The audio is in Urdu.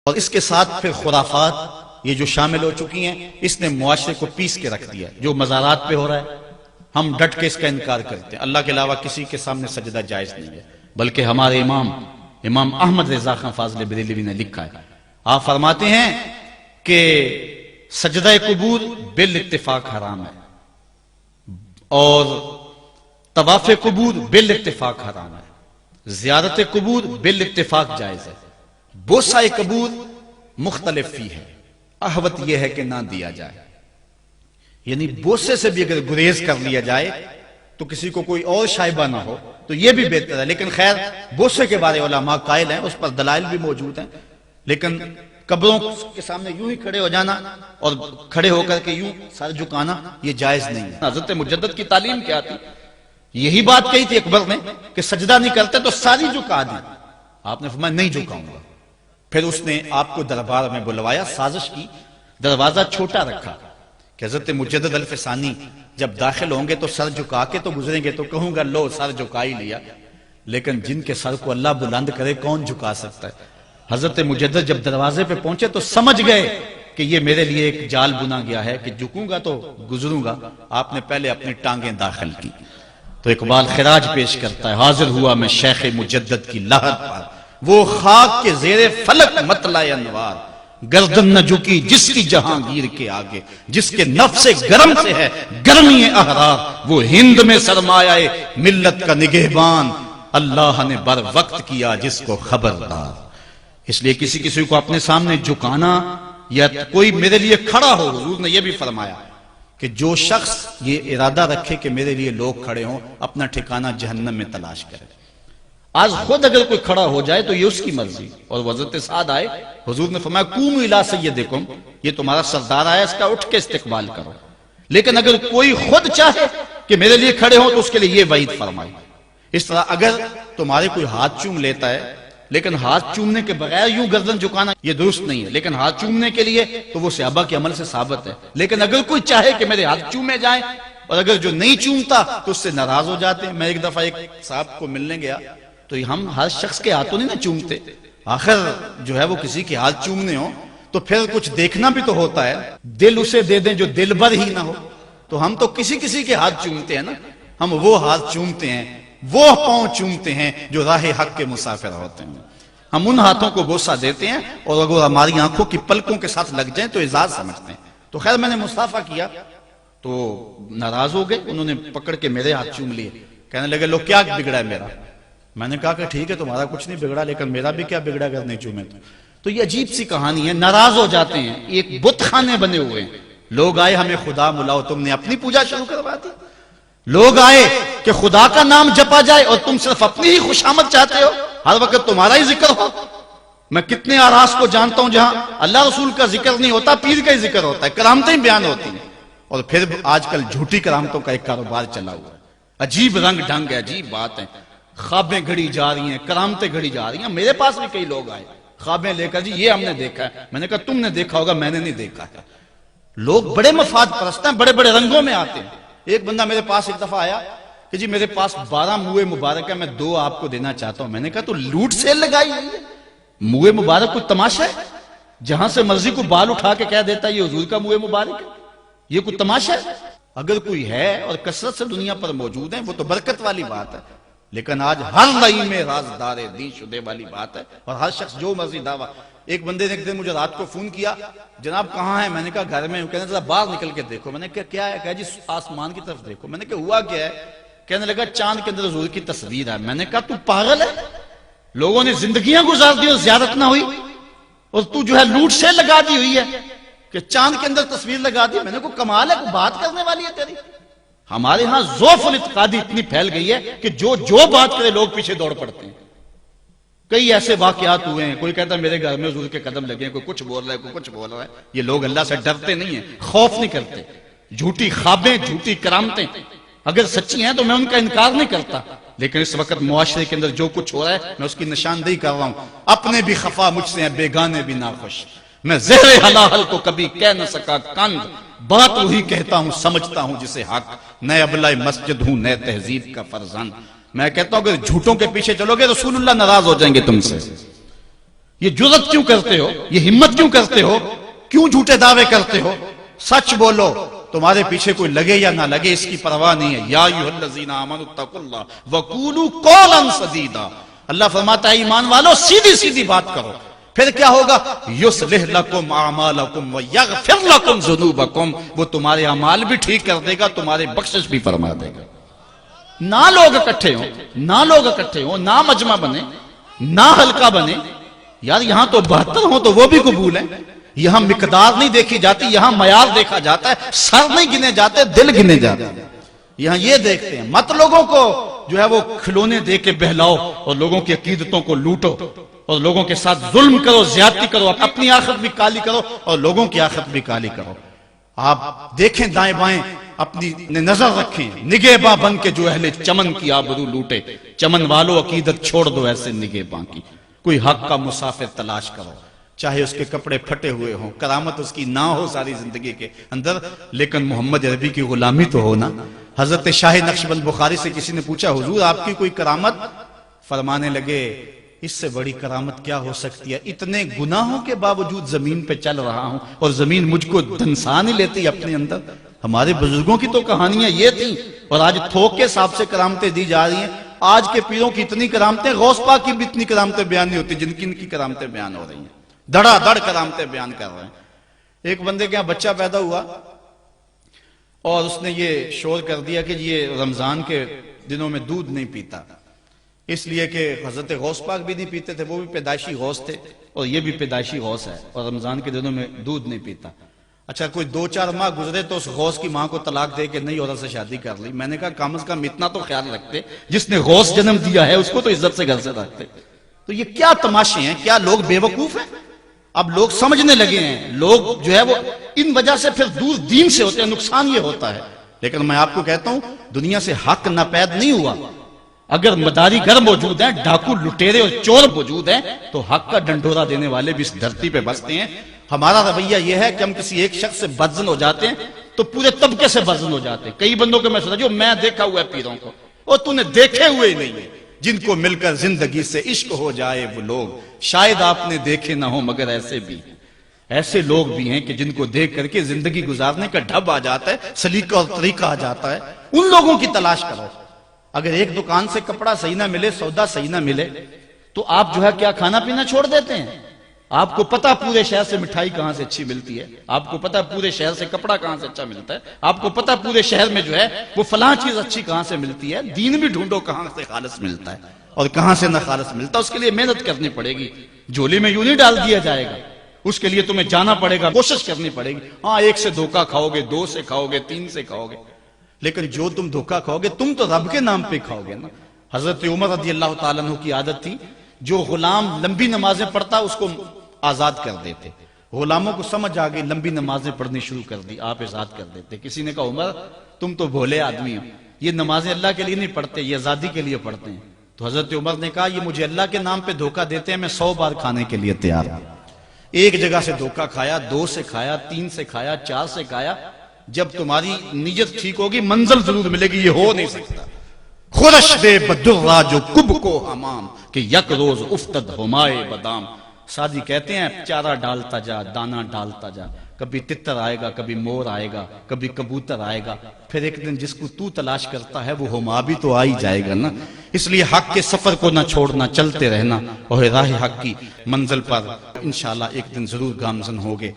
اور اس کے ساتھ پھر خرافات یہ جو شامل ہو چکی ہیں، اس نے معاشرے کو پیس کے رکھ دیا. جو مزارات پہ ہو رہا ہے ہم ڈٹ کے اس کا انکار کرتے ہیں. اللہ کے علاوہ کسی کے سامنے سجدہ جائز نہیں ہے، بلکہ ہمارے امام احمد رضا خان فاضل بریلوی نے لکھا ہے. آپ فرماتے ہیں کہ سجدہ قبور بالاتفاق حرام ہے اور طواف قبور بالاتفاق حرام ہے، زیارت قبور بالاتفاق جائز ہے، بوسہ قبور مختلف فی ہے. احوط یہ ہے کہ نہ دیا جائے، یعنی بوسے سے بھی اگر گریز کر لیا جائے تو کسی کو کوئی اور شائبہ نہ ہو تو یہ بھی بہتر ہے. لیکن خیر بوسے کے بارے علماء قائل ہیں، اس پر دلائل بھی موجود ہیں، لیکن قبروں کے سامنے یوں ہی کھڑے ہو جانا اور کھڑے ہو کر کے یوں سر جھکانا یہ جائز نہیں ہے. حضرت مجدد کی تعلیم کیا تھی؟ یہی بات کہی تھی اکبر نے کہ سجدہ نہیں کرتے تو ساری جھکا دی. آپ نے فرمایا نہیں جھکاؤں گا. پھر اس نے آپ کو دربار میں بلوایا، سازش کی، دروازہ چھوٹا رکھا کہ حضرت مجدد الفسانی جب داخل ہوں گے تو سر جھکا کے تو گزریں گے تو کہوں گا لو سر جھکا ہی لیا، لیکن جن کے سر کو اللہ بلند کرے کون جھکا سکتا ہے. حضرت مجدد جب دروازے پہ پہنچے تو سمجھ گئے کہ یہ میرے لیے ایک جال بنا گیا ہے کہ جھکوں گا تو گزروں گا. آپ نے پہلے اپنی ٹانگیں داخل کی. تو اقبال خراج پیش کرتا ہے، حاضر ہوا میں شیخ مجدد کی لحد پر، وہ خاک کے زیر فلک مطلع انوار، گردن نہ جھکی جس کی جہانگیر کے آگے، جس کے نفس گرم سے ہے گرمی احرار، وہ ہند میں سرمایہ ملت کا نگہبان، اللہ نے بر وقت کیا جس کو خبردار. اس لیے کسی کو اپنے سامنے جھکانا یا کوئی میرے لیے کھڑا ہو، حضور نے یہ بھی فرمایا کہ جو شخص یہ ارادہ رکھے کہ میرے لیے لوگ کھڑے ہوں اپنا ٹھکانہ جہنم میں تلاش کرے. آج خود اگر کوئی کھڑا ہو جائے تو یہ اس کی مرضی. اور حضرت سعد آئے، حضور نے فرمایا قوموا الی سیدکم، یہ تمہارا سردار آیا، اس کا اٹھ کے استقبال کرو. لیکن اگر کوئی خود چاہے کہ میرے لیے کھڑے ہوں تو اس کے لیے یہ وعید فرمائی. اس طرح اگر تمہارے کوئی ہاتھ چوم لیتا ہے لیکن ہاتھ چومنے کے بغیر یوں گردن جھکانا یہ درست نہیں ہے، لیکن ہاتھ چومنے کے لیے تو وہ صحابہ کے عمل سے ثابت ہے. لیکن اگر کوئی چاہے کہ میرے ہاتھ چومے جائیں اور اگر جو نہیں چومتا تو اس سے ناراض ہو جاتے ہیں. میں ایک دفعہ ایک صاحب کو ملنے گیا تو ہم ہر شخص کے ہاتھوں نہیں نہ چومتے، آخر جو ہے وہ کسی کے ہاتھ چومنے ہو تو پھر کچھ دیکھنا بھی تو ہوتا ہے. دل اسے دے دیں جو دل بر ہی نہ ہو. تو ہم تو کسی کے ہاتھ چومتے ہیں نا، ہم وہ ہاتھ چومتے ہیں، وہ پاؤں چومتے ہیں جو راہ حق کے مسافر ہوتے ہیں. ہم ان ہاتھوں کو بوسہ دیتے ہیں اور اگر ہماری آنکھوں کی پلکوں کے ساتھ لگ جائیں تو اعزاز سمجھتے ہیں. تو خیر میں نے مصافحہ کیا تو ناراض ہو گئے، انہوں نے پکڑ کے میرے ہاتھ چوم لیے، کہنے لگے لو کیا بگڑا ہے میرا. میں نے کہا کہ ٹھیک ہے تمہارا کچھ نہیں بگڑا لیکن میرا بھی کیا بگڑا اگر نہیں چومے تو یہ عجیب سی کہانی ہے. ناراض ہو جاتے ہیں. ایک بت خانے بنے ہوئے ہیں، لوگ آئے ہمیں خدا ملاؤ، تم نے اپنی پوجا شروع کروا دی. لوگ آئے کہ خدا کا نام جپا جائے اور تم صرف اپنی ہی خوشامد چاہتے ہو، ہر وقت تمہارا ہی ذکر ہو. میں کتنے آراس کو جانتا ہوں جہاں اللہ رسول کا ذکر نہیں ہوتا، پیر کا ہی ذکر ہوتا ہے، کرامتیں بیان ہوتی ہیں. اور پھر آج کل جھوٹی کرامتوں کا ایک کاروبار چلا ہوا ہے. عجیب رنگ ڈھنگ ہے، عجیب بات ہے. خوابیں گھڑی جا رہی ہیں، کرامتیں گھڑی جا رہی ہیں. میرے پاس بھی کئی لوگ آئے خوابیں لے کر، جی یہ ہم نے دیکھا ہے. میں نے کہا تم نے دیکھا ہوگا، میں نے نہیں دیکھا ہے. لوگ بڑے مفاد پرست ہیں، بڑے بڑے رنگوں میں آتے ہیں. ایک بندہ میرے پاس ایک دفعہ آیا کہ جی میرے پاس 12 موئے مبارک ہے، میں 2 آپ کو دینا چاہتا ہوں. میں نے کہا تو لوٹ سیل لگائی ہوئی ہے، موئے مبارک کوئی تماشا ہے؟ جہاں سے مرضی کو بال اٹھا کے کہہ دیتا ہے یہ حضور کا موئے مبارک ہے، یہ کوئی تماشا ہے؟ اگر کوئی ہے اور کثرت سے دنیا پر موجود ہیں وہ تو برکت والی بات ہے، لیکن آج ہر نئی میں رازدار دین شدے والی بات ہے اور ہر شخص جو مرضی دعویٰ. ایک بندے نے ایک دن مجھے رات کو فون کیا، جناب کہاں ہیں؟ میں نے کہا گھر میں ہوں. کہنے ذرا باہر نکل کے دیکھو. میں نے کہا کیا ہے؟ کہا جی آسمان کی طرف دیکھو. میں نے کہا ہوا کیا ہے؟ کہنے لگا چاند کے اندر حضور کی تصویر ہے. میں نے کہا تو پاگل ہے؟ لوگوں نے زندگیاں گزار دی اور زیارت نہ ہوئی اور تو جو ہے لوٹ سے لگا دی ہوئی ہے کہ چاند کے اندر تصویر لگا دی. میں نے کہا کمال ہے، کوئی بات کرنے والی ہے تیری. ہمارے ہاں ذوف الاعتقادی اتنی پھیل گئی ہے کہ جو بات کرے لوگ پیچھے دوڑ پڑتے ہیں. کئی ایسے واقعات ہوئے ہیں، کوئی کہتا ہے میرے گھر میں حضور کے قدم لگے ہیں، کوئی کچھ بول رہا ہے، کوئی کچھ بول رہا ہے. یہ لوگ اللہ سے ڈرتے نہیں ہیں، خوف نہیں کرتے. جھوٹی خوابیں، جھوٹی کرامتیں اگر سچی ہیں تو میں ان کا انکار نہیں کرتا، لیکن اس وقت معاشرے کے اندر جو کچھ ہو رہا ہے میں اس کی نشاندہی کر رہا ہوں. اپنے بھی خفا مجھ سے ہیں، بیگانے بھی ناخوش. میں زہر حلال کو کبھی کہہ نہ سکا کند، بات وہی کہتا ہوں سمجھتا ہوں جسے حق. نئے ابلۂ مسجد ہوں، نئے تہذیب کا فرزند. میں کہتا ہوں اگر جھوٹوں کے پیچھے چلو گے رسول اللہ ناراض ہو جائیں گے تم سے. یہ جرت کیوں کرتے ہو؟ یہ ہمت کیوں کرتے ہو؟ کیوں جھوٹے دعوے کرتے ہو؟ سچ بولو، تمہارے پیچھے کوئی لگے یا نہ لگے اس کی پرواہ نہیں ہے۔ یا ایھا الذین آمنوا اتقوا اللہ وقولوا قولا سدیدا، اللہ فرماتا ہے ایمان والو سیدھی سیدھی بات کرو، پھر کیا ہوگا؟ یصلح لکم اعمالکم ویغفر لکم ذنوبکم، وہ تمہارے اعمال بھی ٹھیک کر دے گا، تمہارے بخشش بھی فرما دے گا۔ نہ لوگ اکٹھے ہوں، نہ مجمع بنے، نہ حلقہ بنے، یار یہاں تو 72 ہوں تو وہ بھی قبول ہے۔ یہاں مقدار نہیں دیکھی جاتی، یہاں معیار دیکھا جاتا ہے، سر نہیں گنے جاتے، دل گنے جاتے ہیں۔ یہاں یہ دیکھتے ہیں، مت لوگوں کو جو ہے وہ کھلونے دے کے بہلاؤ اور لوگوں کی عقیدتوں کو لوٹو اور لوگوں کے ساتھ ظلم کرو، زیادتی کرو، اپنی آخرت بھی کالی کرو اور لوگوں کی آخرت بھی کالی کرو۔ آپ دیکھیں دائیں بائیں، اپنی نظر رکھیں، نگہباں بن کے جو اہل چمن کی آبرو لوٹے۔ چمن والو عقیدت چھوڑ دو ایسے نگہباں کی، کوئی حق کا مسافر تلاش کرو، چاہے اس کے کپڑے پھٹے ہوئے ہوں، کرامت اس کی نہ ہو ساری زندگی کے اندر، لیکن محمد عربی کی غلامی تو ہو نا۔ حضرت شاہ نقشبند بخاری سے کسی نے پوچھا حضور آپ کی کوئی کرامت؟ فرمانے لگے اس سے بڑی کرامت کیا ہو سکتی ہے؟ اتنے گناہوں کے باوجود زمین پہ چل رہا ہوں اور زمین مجھ کو دنسا نہیں لیتی اپنے اندر۔ ہمارے بزرگوں کی تو کہانیاں یہ تھیں، اور آج تھوک کے حساب سے کرامتیں دی جا رہی ہیں۔ آج کے پیروں کی اتنی کرامتیں، غوث پاک کی بھی اتنی کرامتیں بیان نہیں ہوتی جن کی ان کی کرامتیں بیان ہو رہی ہیں، دڑا دڑ کرامتیں بیان کر رہے ہیں۔ ایک بندے کے یہاں بچہ پیدا ہوا اور اس نے یہ شور کر دیا کہ یہ رمضان کے دنوں میں دودھ نہیں پیتا، اس لیے کہ حضرت غوث پاک بھی نہیں پیتے تھے، وہ بھی پیدائشی غوث تھے اور یہ بھی پیدائشی غوث ہے، اور رمضان کے دنوں میں دودھ نہیں پیتا۔ اچھا کوئی 2-4 ماہ گزرے تو اس غوث کی ماں کو طلاق دے کے نئی عورت سے شادی کر لی۔ میں نے کہا کم از کم اتنا تو خیال رکھتے، جس نے غوث جنم دیا ہے اس کو تو عزت سے گھر سے رکھتے۔ تو یہ کیا تماشے ہیں؟ کیا لوگ بے وقوف ہیں؟ اب لوگ سمجھنے لگے ہیں، لوگ جو ہے وہ ان وجہ سے پھر دور دین سے ہوتے ہیں، نقصان یہ ہوتا ہے۔ لیکن میں آپ کو کہتا ہوں دنیا سے حق ناپید نہیں ہوا۔ اگر مداری گر موجود ہیں، ڈاکو لٹیرے اور چور موجود ہیں، تو حق کا ڈنڈورا دینے والے بھی اس دھرتی پہ بستے ہیں۔ ہمارا رویہ یہ ہے کہ ہم کسی ایک شخص سے بدزن ہو جاتے ہیں تو پورے طبقے سے بدزن ہو جاتے ہیں۔ کئی بندوں کو میں سنا جو میں دیکھا ہوا ہے پیروں کو، اور تو نے دیکھے ہوئے ہی نہیں ہے، جن کو مل کر زندگی سے عشق ہو جائے وہ لوگ شاید آپ نے دیکھے نہ ہو، مگر ایسے بھی ہیں۔ ایسے لوگ بھی ہیں کہ جن کو دیکھ کر کے زندگی گزارنے کا ڈھب آ جاتا ہے، سلیقہ اور طریقہ آ جاتا ہے۔ ان لوگوں کی تلاش کرو۔ اگر ایک دکان سے کپڑا صحیح نہ ملے، سودا صحیح نہ ملے، تو آپ جو ہے کیا کھانا پینا چھوڑ دیتے ہیں؟ آپ کو پتا پورے شہر سے مٹھائی کہاں سے اچھی ملتی ہے، آپ کو پتا پورے شہر سے کپڑا کہاں سے اچھا ملتا ہے، آپ کو پتا پورے شہر میں جو ہے وہ فلاں چیز اچھی کہاں سے ملتی ہے۔ دین بھی ڈھونڈو کہاں سے خالص ملتا ہے اور کہاں سے نہ خالص ملتا، اس کے لیے محنت کرنی پڑے گی۔ جھولی میں یوں نہیں ڈال دیا جائے گا، اس کے لیے تمہیں جانا پڑے گا، کوشش کرنی پڑے گی۔ ہاں ایک سے دھوکہ کھاؤ گے، 2 سے کھاؤ گے، 3 سے کھاؤ گے، لیکن جو تم دھوکہ کھاؤ گے تم تو رب کے نام پہ کھاؤ گے نا۔ حضرت عمر رضی اللہ تعالیٰ عنہ کی عادت تھی، جو غلام لمبی نمازیں پڑھتا اس کو آزاد کر دیتے۔ غلاموں کو سمجھ آ گئی، لمبی نمازیں پڑھنی شروع کر دی، آپ آزاد کر دیتے۔ کسی نے کہا عمر تم تو بھولے آدمی ہو، یہ نمازیں اللہ کے لیے نہیں پڑھتے، یہ آزادی کے لیے پڑھتے ہیں۔ تو حضرت عمر نے کہا یہ مجھے اللہ کے نام پہ دھوکہ دیتے ہیں، میں 100 بار کھانے کے لیے تیار ہوں۔ ایک جگہ سے دھوکہ کھایا، 2 سے کھایا، 3 سے کھایا، 4 سے کھایا، جب تمہاری نیت ٹھیک ہوگی منزل ضرور ملے گی، یہ ہو نہیں سکتا۔ خورش دے بدرا جو کب کو حمام کہ یک روز افتد ہمائے بدام۔ سادی کہتے ہیں چارہ ڈالتا جا، دانہ ڈالتا جا، کبھی تتر آئے گا، کبھی مور آئے گا، کبھی کبوتر آئے گا، پھر ایک دن جس کو تو تلاش کرتا ہے وہ ہما بھی تو آ ہی جائے گا نا۔ اس لیے حق کے سفر کو نہ چھوڑنا، چلتے رہنا اور راہ حق کی منزل پر انشاءاللہ ایک دن ضرور گامزن ہوگے۔